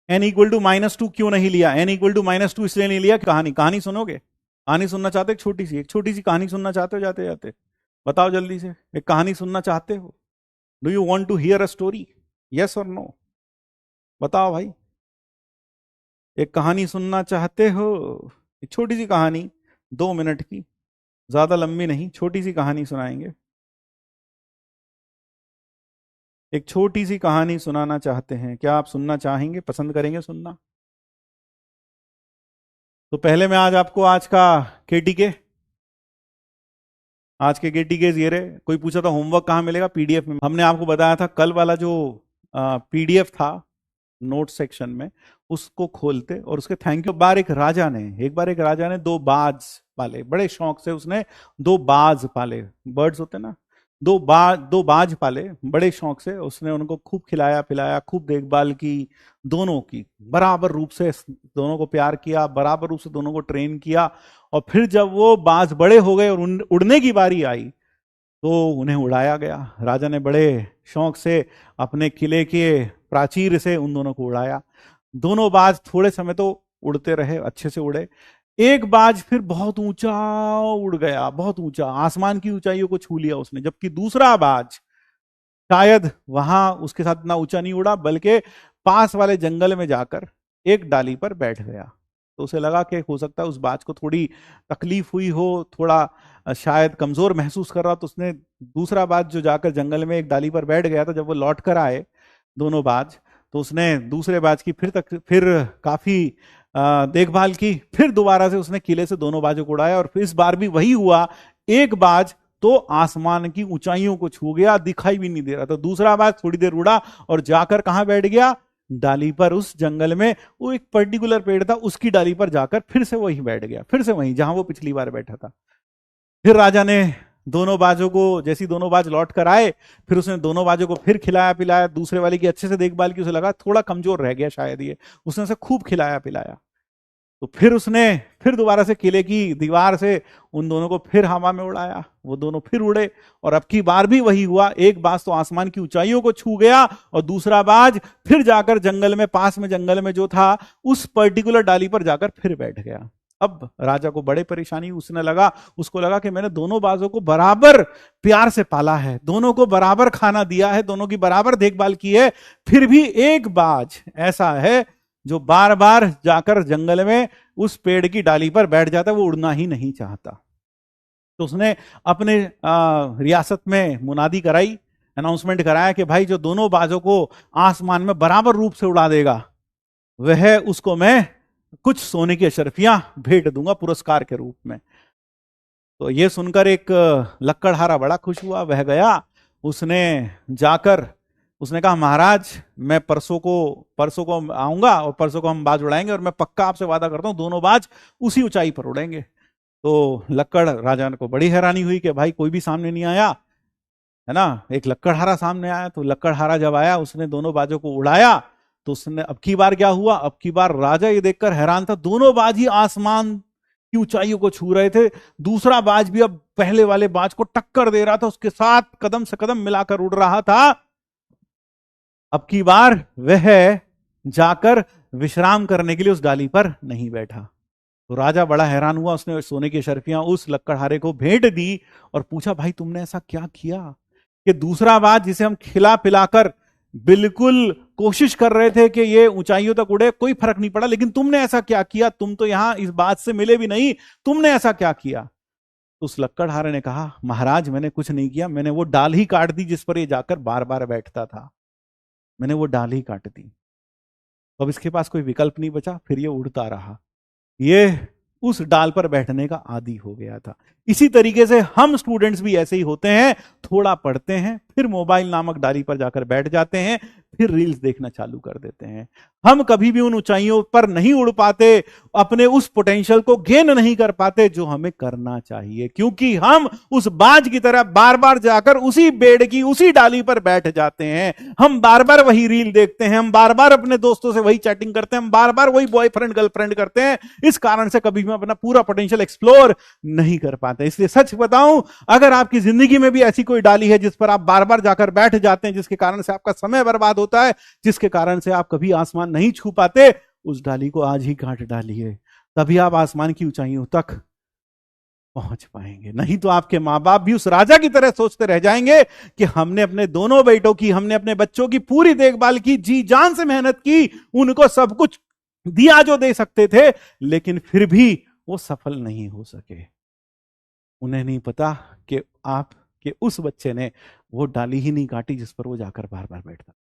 n=-2 क्यों नहीं लिया? n=-2 इसलिए नहीं लिया, कहानी सुनोगे? कहानी सुनना चाहते हो? एक छोटी सी कहानी सुनना चाहते हो? जाते जाते बताओ जल्दी से, एक कहानी सुनना चाहते हो? Do you want to hear a story? Yes और नो? बताओ भाई, एक कहानी सुनना चाहते हो? एक छोटी सी कहानी, 2 मिनट की, ज्यादा लंबी नहीं, छोटी सी कहानी सुनाएंगे। एक छोटी सी कहानी सुनाना चाहते हैं, क्या आप सुनना चाहेंगे, पसंद करेंगे सुनना? तो पहले मैं आज आपको आज के केटीके ये रहे। कोई पूछा था होमवर्क कहाँ मिलेगा? पीडीएफ में। हमने आपको बताया था कल वाला जो पीडीएफ था नोट सेक्शन में, उसको खोलते और उसके थैंक यू। एक बार एक राजा ने 2 बाज पाले, बड़े शौक से उसने 2 बाज पाले, बर्ड्स होते ना, 2 बाज पाले बड़े शौक से। उसने उनको खूब खिलाया पिलाया, खूब देखभाल की, दोनों की बराबर रूप से, दोनों को प्यार किया, बराबर रूप से दोनों को ट्रेन किया। और फिर जब वो बाज बड़े हो गए और उड़ने की बारी आई तो उन्हें उड़ाया गया। राजा ने बड़े शौक से अपने किले के प्राचीर से उन दोनों को उड़ाया। दोनों बाज थोड़े समय तो उड़ते रहे, अच्छे से उड़े। एक बाज फिर बहुत ऊंचा उड़ गया, बहुत ऊंचा, आसमान की ऊंचाइयों को छू लिया उसने, जबकि दूसरा बाज शायद वहां उसके साथ इतना ऊंचा नहीं उड़ा, बल्कि पास वाले जंगल में जाकर एक डाली पर बैठ गया। तो उसे लगा कि हो सकता है उस बाज को थोड़ी तकलीफ हुई हो, थोड़ा शायद कमजोर महसूस कर रहा, तो उसने दूसरा बाज जो जाकर जंगल में एक डाली पर बैठ गया था, जब वो लौट कर आए दोनों बाज, तो उसने दूसरे बाज की फिर काफी देखभाल की। फिर दोबारा से उसने किले से दोनों बाजों को उड़ाया और फिर इस बार भी वही हुआ। एक बाज तो आसमान की ऊंचाइयों को छू गया, दिखाई भी नहीं दे रहा। तो दूसरा बाज थोड़ी देर उड़ा और जाकर कहां बैठ गया? डाली पर। उस जंगल में वो एक पर्टिकुलर पेड़ था, उसकी डाली पर जाकर फिर से वहीं बैठ गया, फिर से वहीं जहां वो पिछली बार बैठा था। फिर राजा ने दोनों बाजों को, जैसी दोनों बाज लौट कर आए, फिर उसने दोनों बाजों को फिर खिलाया पिलाया, दूसरे वाले की अच्छे से देखभाल की। उसे लगा थोड़ा कमजोर रह गया शायद ये, उसने उसे खूब खिलाया पिलाया। तो फिर उसने फिर दोबारा से किले की दीवार से उन दोनों को फिर हवा में उड़ाया, वो दोनों फिर उड़े। और अब की बार भी वही हुआ, एक बाज तो आसमान की ऊंचाइयों को छू गया और दूसरा बाज फिर जाकर जंगल में, पास में जंगल में जो था, उस पर्टिकुलर डाली पर जाकर फिर बैठ गया। अब राजा को बड़े परेशानी, उसको लगा कि मैंने दोनों बाजों को बराबर प्यार से पाला है, दोनों को बराबर खाना दिया है, दोनों की बराबर देखभाल की है, फिर भी एक बाज ऐसा है जो बार बार जाकर जंगल में उस पेड़ की डाली पर बैठ जाता है, वो उड़ना ही नहीं चाहता। तो उसने अपने रियासत में मुनादी कराई, अनाउंसमेंट कराया कि भाई जो दोनों बाजों को आसमान में बराबर रूप से उड़ा देगा, वह उसको मैं कुछ सोने की अशर्फियां भेंट दूंगा पुरस्कार के रूप में। तो यह सुनकर एक लक्कड़हारा बड़ा खुश हुआ। वह गया, उसने जाकर उसने कहा महाराज मैं परसों को आऊंगा और परसों को हम बाज उड़ाएंगे, और मैं पक्का आपसे वादा करता हूं दोनों बाज उसी ऊंचाई पर उड़ेंगे। तो लक्कड़ राजा को बड़ी हैरानी हुई कि भाई कोई भी सामने नहीं आया, है ना, एक लक्कड़हारा सामने आया। तो लक्कड़हारा जब आया, उसने दोनों बाजों को उड़ाया, तो उसने अब की बार क्या हुआ? अब की बार राजा ये देखकर हैरान था, दोनों बाज ही आसमान की ऊंचाइयों को छू रहे थे। दूसरा बाज भी अब पहले वाले बाज को टक्कर दे रहा था, उसके साथ कदम से कदम मिलाकर उड़ रहा था। अब की बार वह जाकर विश्राम करने के लिए उस डाली पर नहीं बैठा। तो राजा बड़ा हैरान हुआ, उसने सोने की अशर्फियां उस लक्कड़हारे को भेंट दी और पूछा भाई तुमने ऐसा क्या किया कि दूसरा बाज जिसे हम खिला पिलाकर बिल्कुल कोशिश कर रहे थे कि ये ऊंचाइयों तक उड़े, कोई फर्क नहीं पड़ा, लेकिन तुमने ऐसा क्या किया? तुम तो यहां इस बात से मिले भी नहीं, तुमने ऐसा क्या किया? तो उस लक्कड़हारे ने कहा महाराज मैंने कुछ नहीं किया, मैंने वो डाल ही काट दी जिस पर ये जाकर बार बार बैठता था, मैंने वो डाल ही काट दी। अब इसके पास कोई विकल्प नहीं बचा, फिर ये उड़ता रहा, ये उस डाल पर बैठने का आदी हो गया था। इसी तरीके से हम स्टूडेंट्स भी ऐसे ही होते हैं, थोड़ा पढ़ते हैं, फिर मोबाइल नामक डाली पर जाकर बैठ जाते हैं, फिर रील्स देखना चालू कर देते हैं। हम कभी भी उन ऊंचाइयों पर नहीं उड़ पाते, अपने उस पोटेंशियल को गेन नहीं कर पाते जो हमें करना चाहिए, क्योंकि हम उस बाज की तरह बार बार जाकर उसी पेड़ की उसी डाली पर बैठ जाते हैं। हम बार बार वही रील देखते हैं, हम बार बार अपने दोस्तों से वही चैटिंग करते हैं, हम बार बार वही बॉयफ्रेंड गर्लफ्रेंड करते हैं। इस कारण से कभी भी अपना पूरा पोटेंशियल एक्सप्लोर नहीं कर पाते। इसलिए सच बताऊं, अगर आपकी जिंदगी में भी ऐसी कोई डाली है जिस पर आप बार बार जाकर बैठ जाते हैं, जिसके कारण से आपका समय बर्बाद होता है, जिसके कारण से आप कभी आसमान नहीं छू पाते, उस डाली को आज ही काट डालिए, तभी आप आसमान की ऊंचाइयों तक पहुंच पाएंगे। नहीं तो आपके मां बाप भी उस राजा की तरह सोचते रह जाएंगे कि हमने अपने दोनों बेटों की, हमने अपने बच्चों की पूरी देखभाल की, जी जान से मेहनत की, उनको सब कुछ दिया जो दे सकते थे, लेकिन फिर भी वो सफल नहीं हो सके। उन्हें नहीं पता कि आपके उस बच्चे ने वो डाली ही नहीं काटी जिस पर वो जाकर बार बार बैठता।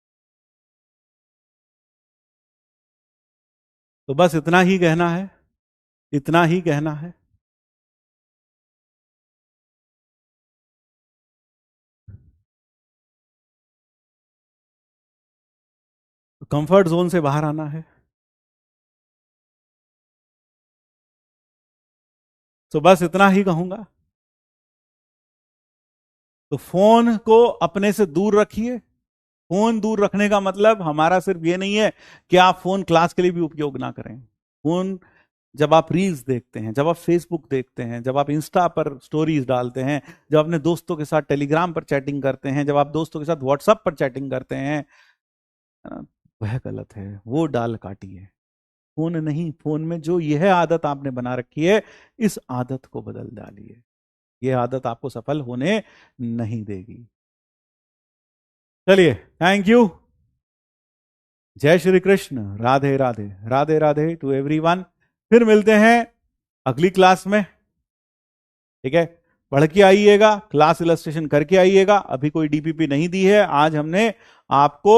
तो बस इतना ही कहना है, इतना ही कहना है। कंफर्ट जोन से बाहर आना है। तो बस इतना ही कहूंगा। तो फोन को अपने से दूर रखिए। फोन दूर रखने का मतलब हमारा सिर्फ ये नहीं है कि आप फोन क्लास के लिए भी उपयोग ना करें। फोन जब आप रील्स देखते हैं, जब आप फेसबुक देखते हैं, जब आप इंस्टा पर स्टोरीज डालते हैं, जब अपने दोस्तों के साथ टेलीग्राम पर चैटिंग करते हैं, जब आप दोस्तों के साथ व्हाट्सएप पर चैटिंग करते हैं, वह गलत है, वो डाल काटिए। फोन नहीं, फोन में जो यह आदत आपने बना रखी है, इस आदत को बदल डालिए। यह आदत आपको सफल होने नहीं देगी। चलिए, थैंक यू। जय श्री कृष्ण। राधे राधे। Radhe Radhe to everyone. फिर मिलते हैं अगली क्लास में। ठीक है, पढ़ के आइएगा, क्लास इलस्ट्रेशन करके आइएगा। अभी कोई डीपीपी नहीं दी है, आज हमने आपको